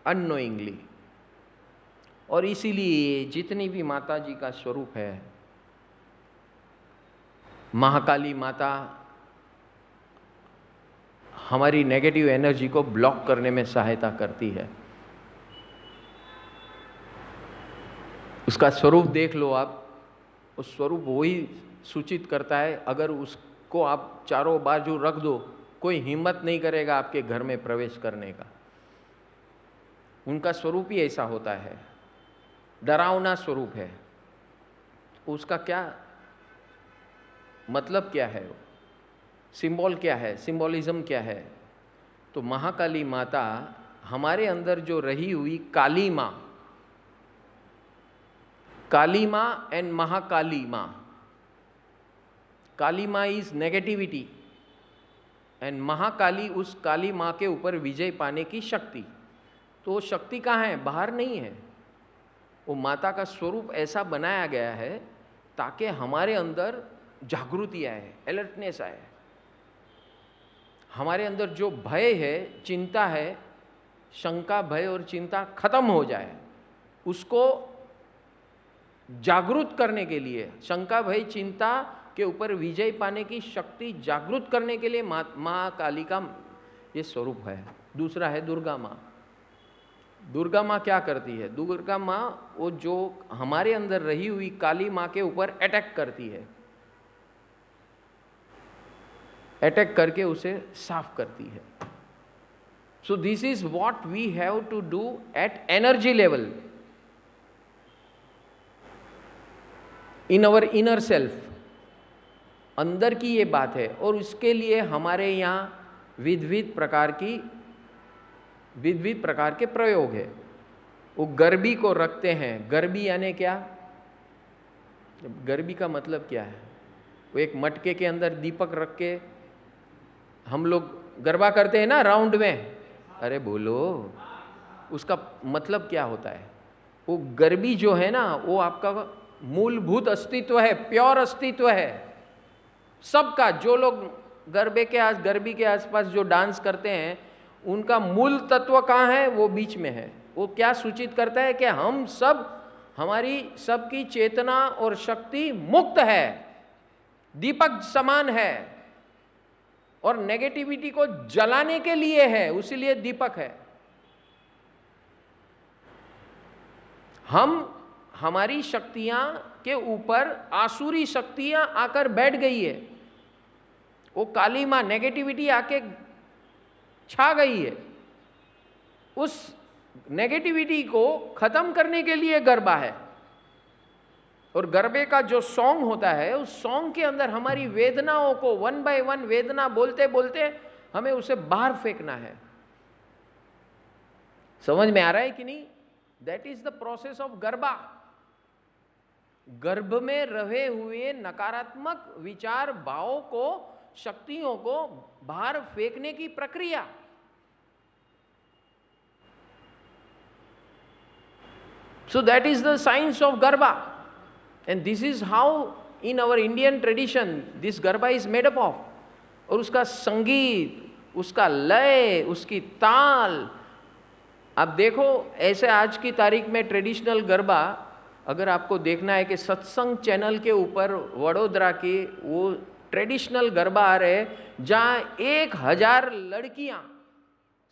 Unknowingly. और इसीलिए जितनी भी माता जी का स्वरूप है, महाकाली माता हमारी नेगेटिव एनर्जी को ब्लॉक करने में सहायता करती है। उसका स्वरूप देख लो आप, उस स्वरूप वही सूचित करता है। अगर उसको आप चारों बाजू रख दो, कोई हिम्मत नहीं करेगा आपके घर में प्रवेश करने का। उनका स्वरूप ही ऐसा होता है, डरावना स्वरूप है। उसका क्या मतलब क्या है, सिंबल क्या है, सिंबॉलिज्म क्या है? तो महाकाली माता हमारे अंदर जो रही हुई काली माँ, काली माँ एंड महाकाली माँ। काली माँ इज नेगेटिविटी एंड महाकाली उस काली माँ के ऊपर विजय पाने की शक्ति। तो शक्ति कहाँ है? बाहर नहीं है। वो माता का स्वरूप ऐसा बनाया गया है ताकि हमारे अंदर जागृति आए, अलर्टनेस आए। हमारे अंदर जो भय है, चिंता है, शंका, भय और चिंता खत्म हो जाए। उसको जागृत करने के लिए, शंका, भय, चिंता के ऊपर विजय पाने की शक्ति जागृत करने के लिए माँ काली का ये स्वरूप है। दूसरा है दुर्गा माँ। दुर्गा माँ क्या करती है? दुर्गा माँ वो जो हमारे अंदर रही हुई काली माँ के ऊपर अटैक करती है, अटैक करके उसे साफ करती है। So this is what we have to do at energy level, in our inner self. अंदर की ये बात है। और उसके लिए हमारे यहाँ विविध प्रकार के प्रयोग है। वो गरबी को रखते हैं। गरबी यानी क्या? गरबी का मतलब क्या है? वो एक मटके के अंदर दीपक रख के हम लोग गरबा करते हैं ना, राउंड में। अरे बोलो, उसका मतलब क्या होता है? वो गरबी जो है ना, वो आपका मूलभूत अस्तित्व है, प्योर अस्तित्व है सबका। जो लोग गरबी के आसपास जो डांस करते हैं, उनका मूल तत्व कहाँ है? वो बीच में है। वो क्या सूचित करता है कि हम सब, हमारी सबकी चेतना और शक्ति मुक्त है, दीपक समान है, और नेगेटिविटी को जलाने के लिए है, उसीलिए दीपक है। हमारी शक्तियां के ऊपर आसुरी शक्तियां आकर बैठ गई है। वो काली मां नेगेटिविटी आके छा गई है। उस नेगेटिविटी को खत्म करने के लिए गरबा है। और गरबे का जो सॉन्ग होता है, उस सॉन्ग के अंदर हमारी वेदनाओं को वन बाय वन वेदना बोलते बोलते हमें उसे बाहर फेंकना है। समझ में आ रहा है कि नहीं? That is the process of garba. गर्भ में रहे हुए नकारात्मक विचार, भावों को, शक्तियों को बाहर फेंकने की प्रक्रिया। So that is the science of Garba, and this is how in our Indian tradition this Garba is made up of. और उसका संगीत, उसका लय, उसकी ताल, आप देखो। ऐसे आज की तारीख में ट्रेडिशनल गरबा अगर आपको देखना है कि सत्संग चैनल के ऊपर वडोदरा की वो ट्रेडिशनल गरबा आ रहे हैं, जहाँ 1000 लड़कियां,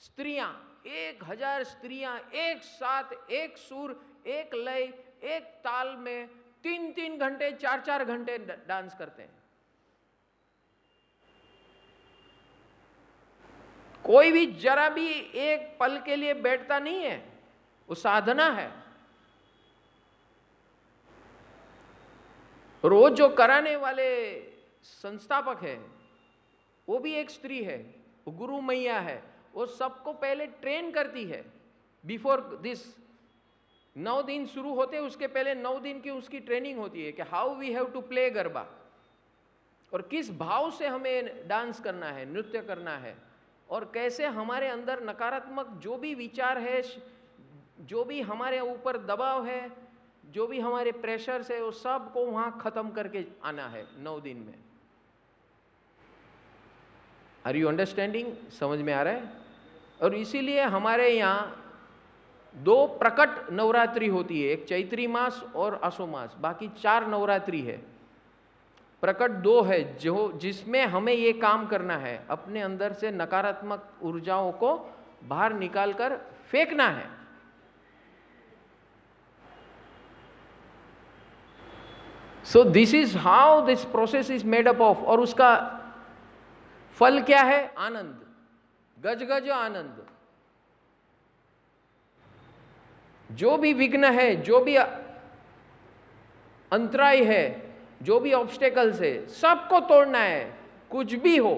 स्त्रियां, 1000 स्त्रियां एक साथ, एक सुर, एक लय, एक ताल में 3-3 घंटे, 4-4 घंटे डांस करते हैं। कोई भी जरा भी एक पल के लिए बैठता नहीं है। वो साधना है। रोज जो कराने वाले संस्थापक है, वो भी एक स्त्री है, वो गुरु मैया है। वो सबको पहले ट्रेन करती है बिफोर दिस। 9 दिन शुरू होते, उसके पहले 9 दिन की उसकी ट्रेनिंग होती है कि how we have to play garba, और किस भाव से हमें डांस करना है, नृत्य करना है, और कैसे हमारे अंदर नकारात्मक जो भी विचार है, जो भी हमारे ऊपर दबाव है, जो भी हमारे प्रेशर है, वो सब को वहां खत्म करके आना है 9 दिन में। Are you understanding? समझ में आ रहा है? और इसीलिए हमारे यहाँ 2 प्रकट नवरात्रि होती है, एक चैत्री मास और आसो मास, बाकी 4 नवरात्रि है। प्रकट 2 है जो जिसमें हमें ये काम करना है, अपने अंदर से नकारात्मक ऊर्जाओं को बाहर निकालकर फेंकना है। So this is how this process is made up of. और उसका फल क्या है? आनंद, गज गज आनंद। जो भी विघ्न है, जो भी अंतराय है, जो भी ऑब्स्टेकल्स है, सबको तोड़ना है। कुछ भी हो,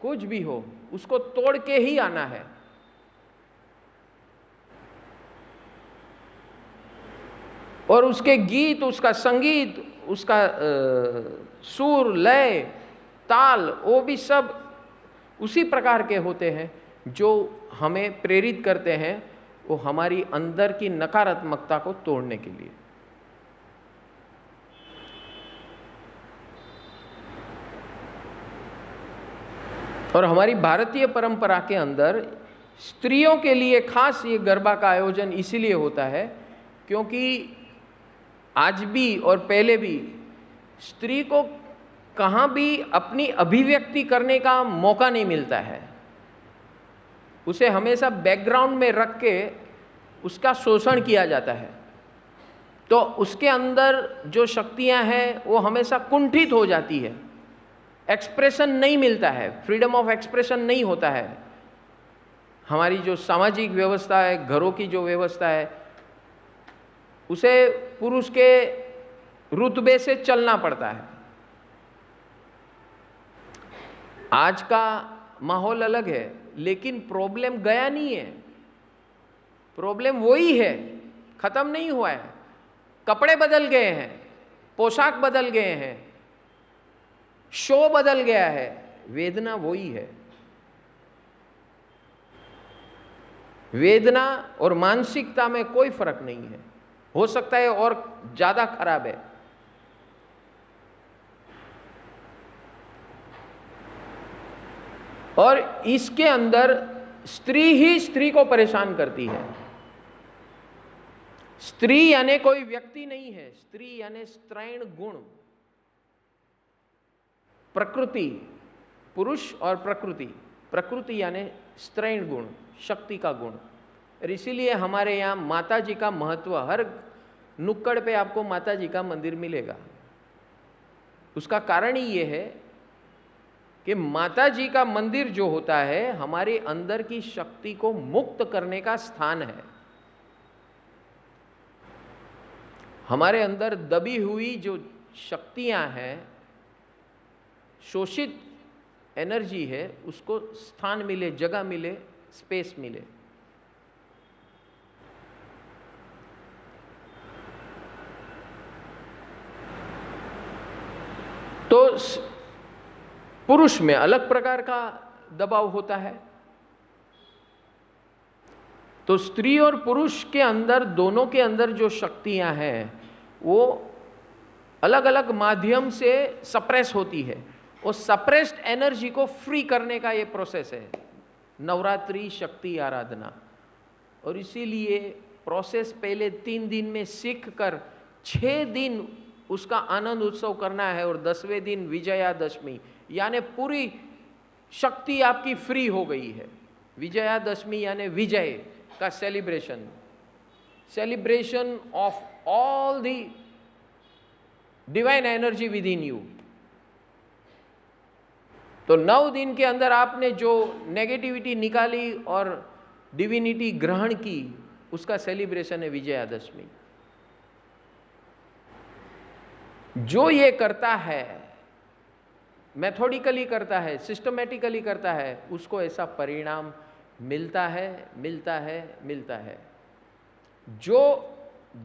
कुछ भी हो, उसको तोड़ के ही आना है। और उसके गीत, उसका संगीत, उसका सुर, लय, ताल, वो भी सब उसी प्रकार के होते हैं जो हमें प्रेरित करते हैं, वो हमारी अंदर की नकारात्मकता को तोड़ने के लिए। और हमारी भारतीय परंपरा के अंदर स्त्रियों के लिए खास ये गरबा का आयोजन इसीलिए होता है क्योंकि आज भी और पहले भी स्त्री को कहाँ भी अपनी अभिव्यक्ति करने का मौका नहीं मिलता है। उसे हमेशा बैकग्राउंड में रख के उसका शोषण किया जाता है, तो उसके अंदर जो शक्तियां हैं वो हमेशा कुंठित हो जाती है। एक्सप्रेशन नहीं मिलता है, फ्रीडम ऑफ एक्सप्रेशन नहीं होता है। हमारी जो सामाजिक व्यवस्था है, घरों की जो व्यवस्था है, उसे पुरुष के रुतबे से चलना पड़ता है। आज का माहौल अलग है, लेकिन प्रॉब्लम गया नहीं है। प्रॉब्लम वही है, खत्म नहीं हुआ है। कपड़े बदल गए हैं, पोशाक बदल गए हैं, शो बदल गया है, वेदना वही है। वेदना और मानसिकता में कोई फर्क नहीं है, हो सकता है और ज्यादा खराब है। और इसके अंदर स्त्री ही स्त्री को परेशान करती है। स्त्री यानी कोई व्यक्ति नहीं है, स्त्री यानी स्त्रैण गुण, प्रकृति, पुरुष और प्रकृति। प्रकृति यानी स्त्रैण गुण, शक्ति का गुण। और इसीलिए हमारे यहाँ माता जी का महत्व, हर नुक्कड़ पे आपको माता जी का मंदिर मिलेगा। उसका कारण ही ये है कि माता जी का मंदिर जो होता है हमारे अंदर की शक्ति को मुक्त करने का स्थान है। हमारे अंदर दबी हुई जो शक्तियां हैं, शोषित एनर्जी है, उसको स्थान मिले, जगह मिले, स्पेस मिले। तो पुरुष में अलग प्रकार का दबाव होता है। तो स्त्री और पुरुष के अंदर, दोनों के अंदर जो शक्तियां हैं वो अलग अलग माध्यम से सप्रेस होती है। वो सप्रेस्ड एनर्जी को फ्री करने का ये प्रोसेस है नवरात्रि शक्ति आराधना। और इसीलिए प्रोसेस पहले 3 दिन में सीख कर 6 दिन उसका आनंद उत्सव करना है, और 10वें दिन विजयादशमी, यानी पूरी शक्ति आपकी फ्री हो गई है। विजयादशमी यानी विजय का celebration, celebration of all the divine energy with in you. तो 9 दिन के अंदर आपने जो नेगेटिविटी निकाली और डिविनिटी ग्रहण की, उसका सेलिब्रेशन है विजयादशमी। जो ये करता है, मेथोडिकली करता है, सिस्टमेटिकली करता है, उसको ऐसा परिणाम मिलता है, मिलता है, मिलता है। जो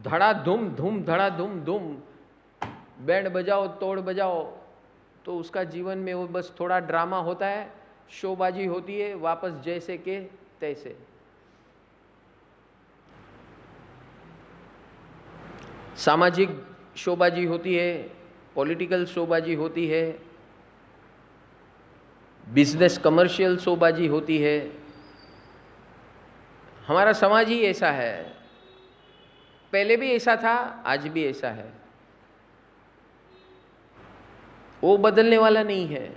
धड़ाधूम धूम धड़ाधूम धूम बैंड बजाओ, तोड़ बजाओ, तो उसका जीवन में वो बस थोड़ा ड्रामा होता है, शोबाजी होती है, वापस जैसे के तैसे। सामाजिक शोबाजी होती है, पॉलिटिकल शोबाजी होती है, बिजनेस कमर्शियल शोबाजी होती है, हमारा समाज ही ऐसा है, पहले भी ऐसा था, आज भी ऐसा है। वो बदलने वाला नहीं है।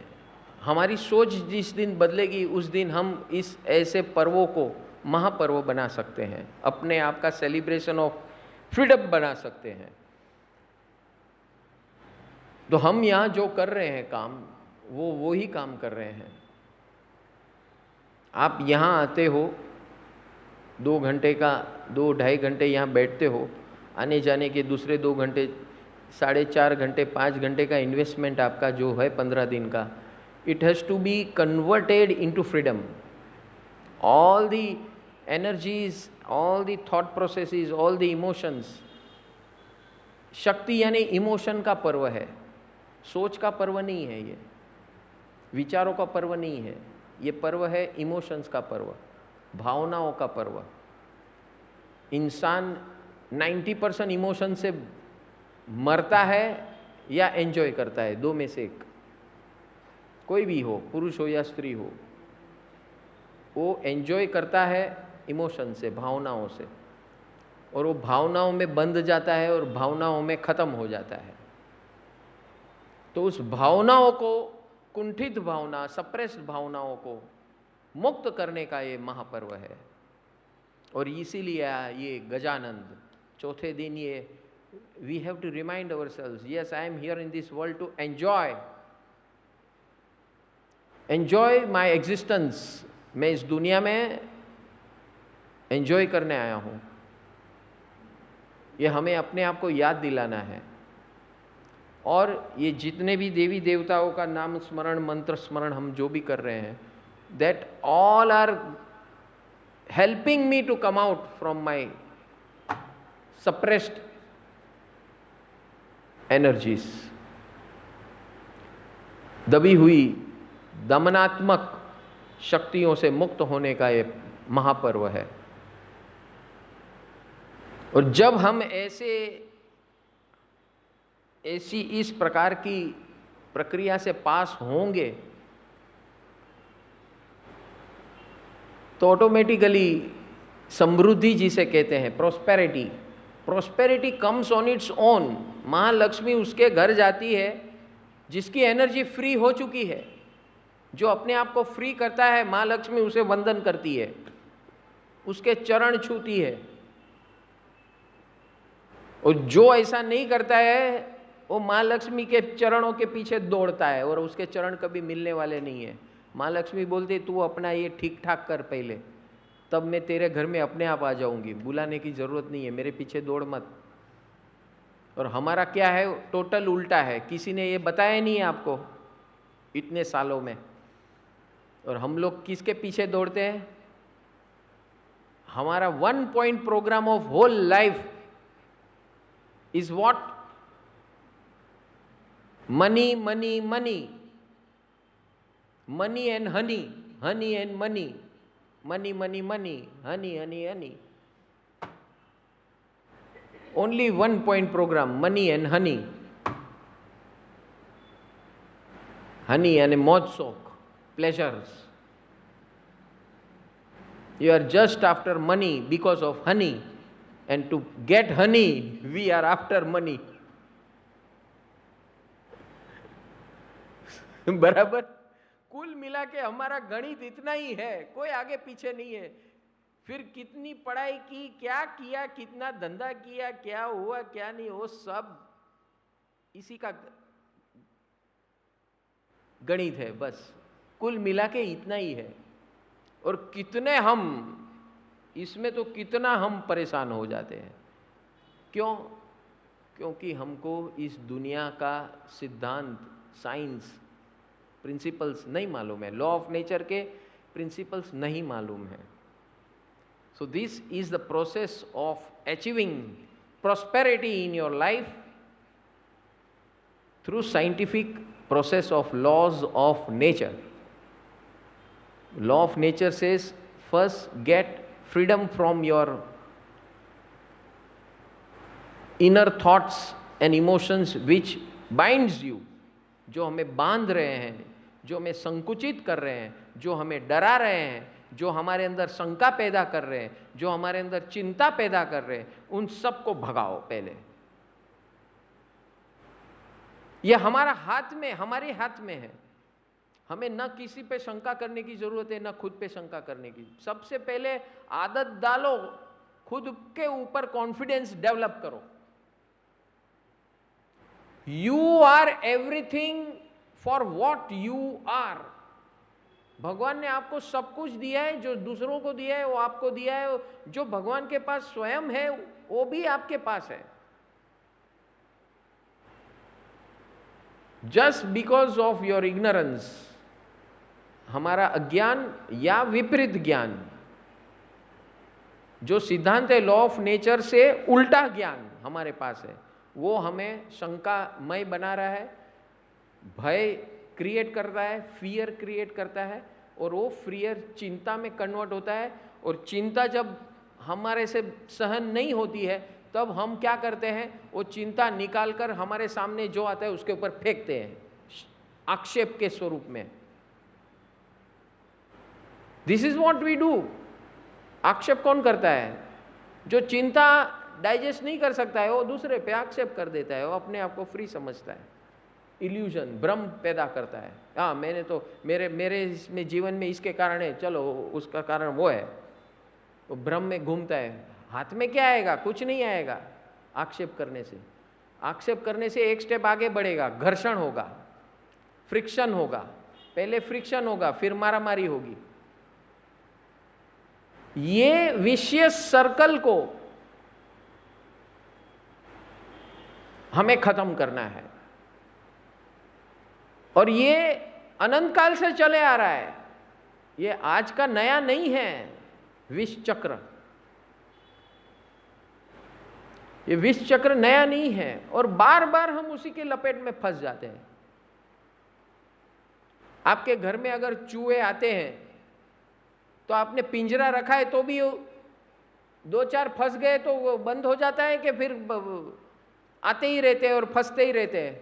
हमारी सोच जिस दिन बदलेगी उस दिन हम इस ऐसे पर्वों को महापर्व बना सकते हैं, अपने आप का सेलिब्रेशन ऑफ फ्रीडम बना सकते हैं। तो हम यहाँ जो कर रहे हैं काम, वो ही काम कर रहे हैं। आप यहाँ आते हो, 2 घंटे का 2-2.5 घंटे यहाँ बैठते हो, आने जाने के दूसरे 2 घंटे, 4.5 घंटे 5 घंटे का इन्वेस्टमेंट आपका जो है 15 दिन का, it has to be converted into freedom. All the energies, all the thought processes, all the emotions. शक्ति यानी इमोशन का पर्व है, सोच का पर्व नहीं है ये, विचारों का पर्व नहीं है ये, पर्व है इमोशंस का पर्व, भावनाओं का पर्व। इंसान 90% इमोशन से मरता है या एंजॉय करता है, 2 में से एक। कोई भी हो, पुरुष हो या स्त्री हो, वो एंजॉय करता है इमोशन से, भावनाओं से, और वो भावनाओं में बंध जाता है और भावनाओं में खत्म हो जाता है। तो उस भावनाओं को, कुंठित भावना, सप्रेस्ड भावनाओं को मुक्त करने का ये महापर्व है। और इसीलिए ये गजानंद चौथे दिन, ये we have to remind ourselves, yes I am here in this world to enjoy my existence. मैं इस दुनिया में एंजॉय करने आया हूँ, ये हमें अपने आप को याद दिलाना है। और ये जितने भी देवी देवताओं का नाम स्मरण, मंत्र स्मरण हम जो भी कर रहे हैं, that all are helping me to come out from my suppressed energies. दबी हुई दमनात्मक शक्तियों से मुक्त होने का ये महापर्व है। और जब हम ऐसी इस प्रकार की प्रक्रिया से पास होंगे तो ऑटोमेटिकली समृद्धि जिसे कहते हैं, prosperity comes on its own. Mahalakshmi उसके घर जाती है जिसकी एनर्जी फ्री हो चुकी है। जो अपने आप को फ्री करता है, महालक्ष्मी उसे वंदन करती है, उसके चरण छूती है। और जो ऐसा नहीं करता है वो महालक्ष्मी के चरणों के पीछे दौड़ता है और उसके चरण कभी मिलने वाले नहीं है। महालक्ष्मी बोलती तू अपना ये ठीक ठाक कर पहले, तब मैं तेरे घर में अपने आप आ जाऊंगी, बुलाने की जरूरत नहीं है, मेरे पीछे दौड़ मत। और हमारा क्या है, टोटल उल्टा है। किसी ने ये बताया नहीं है आपको इतने सालों में। और हम लोग किसके पीछे दौड़ते हैं? हमारा 1 point programme of whole life is what? Money money money, money and honey, honey and money, money money money, honey honey honey. Only 1 point programme, money and honey. Honey यानी मौज शौक, pleasures. You are just after money because of honey, and to get honey we are after money. बराबर। कुल मिला के हमारा गणित इतना ही है, कोई आगे पीछे नहीं है। फिर कितनी पढ़ाई की, क्या किया, कितना धंधा किया, क्या हुआ क्या नहीं, वो सब इसी का गणित है बस। कुल मिला के इतना ही है। और कितने हम इसमें, तो कितना हम परेशान हो जाते हैं। क्यों? क्योंकि हमको इस दुनिया का सिद्धांत, साइंस, प्रिंसिपल्स नहीं मालूम है। लॉ ऑफ नेचर के प्रिंसिपल्स नहीं मालूम है। So this is the process of achieving prosperity in your life through scientific process of laws of nature. Law of nature says first get freedom from your inner thoughts and emotions which binds you, जो हमें बांध रहे हैं, जो हमें संकुचित कर रहे हैं, जो हमें डरा रहे हैं, जो हमारे अंदर शंका पैदा कर रहे हैं, जो हमारे अंदर चिंता पैदा कर रहे हैं, उन सबको भगाओ पहले। यह हमारा हाथ में, हमारे हाथ में है। हमें न किसी पे शंका करने की जरूरत है, न खुद पे शंका करने की। सबसे पहले आदत डालो, खुद के ऊपर कॉन्फिडेंस डेवलप करो। You are everything for what you are. भगवान ने आपको सब कुछ दिया है, जो दूसरों को दिया है वो आपको दिया है, जो भगवान के पास स्वयं है वो भी आपके पास है। Just because of your ignorance, हमारा अज्ञान या विपरीत ज्ञान, जो सिद्धांत है लॉ ऑफ नेचर से उल्टा ज्ञान हमारे पास है, वो हमें शंकामय बना रहा है, भय क्रिएट करता है, फियर क्रिएट करता है, और वो फियर चिंता में कन्वर्ट होता है। और चिंता जब हमारे से सहन नहीं होती है तब हम क्या करते हैं, वो चिंता निकालकर हमारे सामने जो आता है उसके ऊपर फेंकते हैं आक्षेप के स्वरूप में। This is what we do. आक्षेप कौन करता है? जो चिंता डाइजेस्ट नहीं कर सकता है वो दूसरे पे आक्षेप कर देता है, वो अपने आप को फ्री समझता है, इल्यूजन, भ्रम पैदा करता है। हाँ, मैंने तो मेरे इसमें जीवन में इसके कारण है, चलो उसका कारण वो है, वो भ्रम में घूमता है। हाथ में क्या आएगा? कुछ नहीं आएगा आक्षेप करने से। आक्षेप करने से एक स्टेप आगे बढ़ेगा, घर्षण होगा, फ्रिक्शन होगा। पहले फ्रिक्शन होगा, फिर मारामारी होगी। ये विशियस सर्कल को हमें खत्म करना है, और ये अनंत काल से चले आ रहा है। ये आज का नया नहीं है विष चक्र, ये विष चक्र नया नहीं है, और बार बार हम उसी के लपेट में फंस जाते हैं। आपके घर में अगर चूहे आते हैं तो आपने पिंजरा रखा है तो भी दो चार फंस गए तो वो बंद हो जाता है कि फिर आते ही रहते हैं और फंसते ही रहते हैं?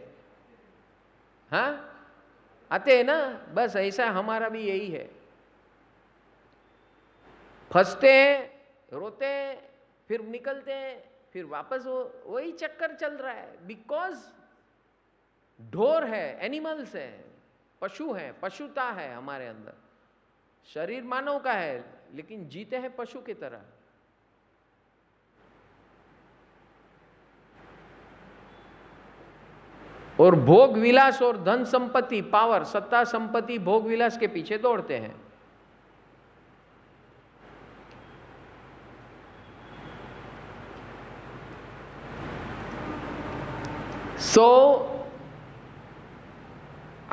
हाँ, आते हैं ना। बस ऐसा हमारा भी यही है, फंसते हैं, रोते हैं, फिर निकलते हैं, फिर वापस वही चक्कर चल रहा है। बिकॉज ढोर है, एनिमल्स है, पशु है, पशुता है हमारे अंदर। शरीर मानव का है लेकिन जीते हैं पशु की तरह। और भोग विलास और धन संपत्ति, पावर, सत्ता, संपत्ति, भोग विलास के पीछे दौड़ते हैं।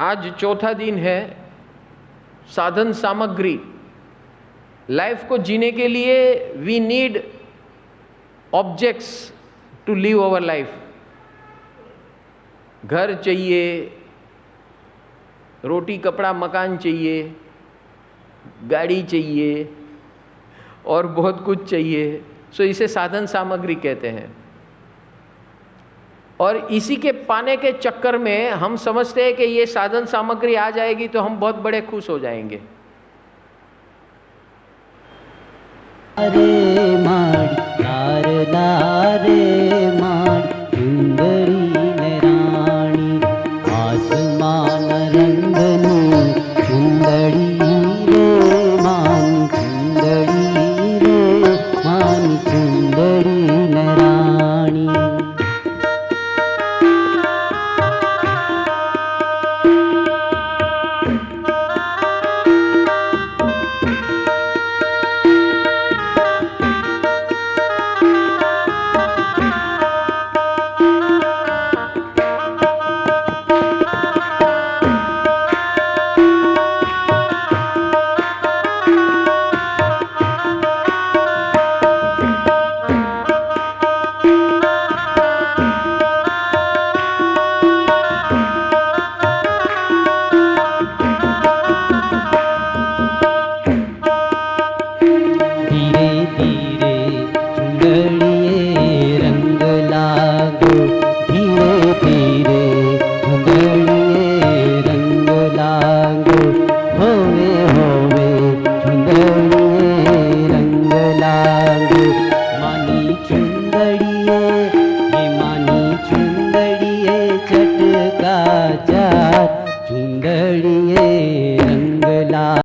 आज चौथा दिन है साधन सामग्री। लाइफ को जीने के लिए we need objects to live our life. घर चाहिए, रोटी कपड़ा मकान चाहिए, गाड़ी चाहिए और बहुत कुछ चाहिए। सो इसे साधन सामग्री कहते हैं। और इसी के पाने के चक्कर में हम समझते हैं कि ये साधन सामग्री आ जाएगी तो हम बहुत बड़े खुश हो जाएंगे। होवे होवे रंग मानी चुंदड़िए, ये मानी चुंदड़िए चटका चार चुंदड़िए रंग ला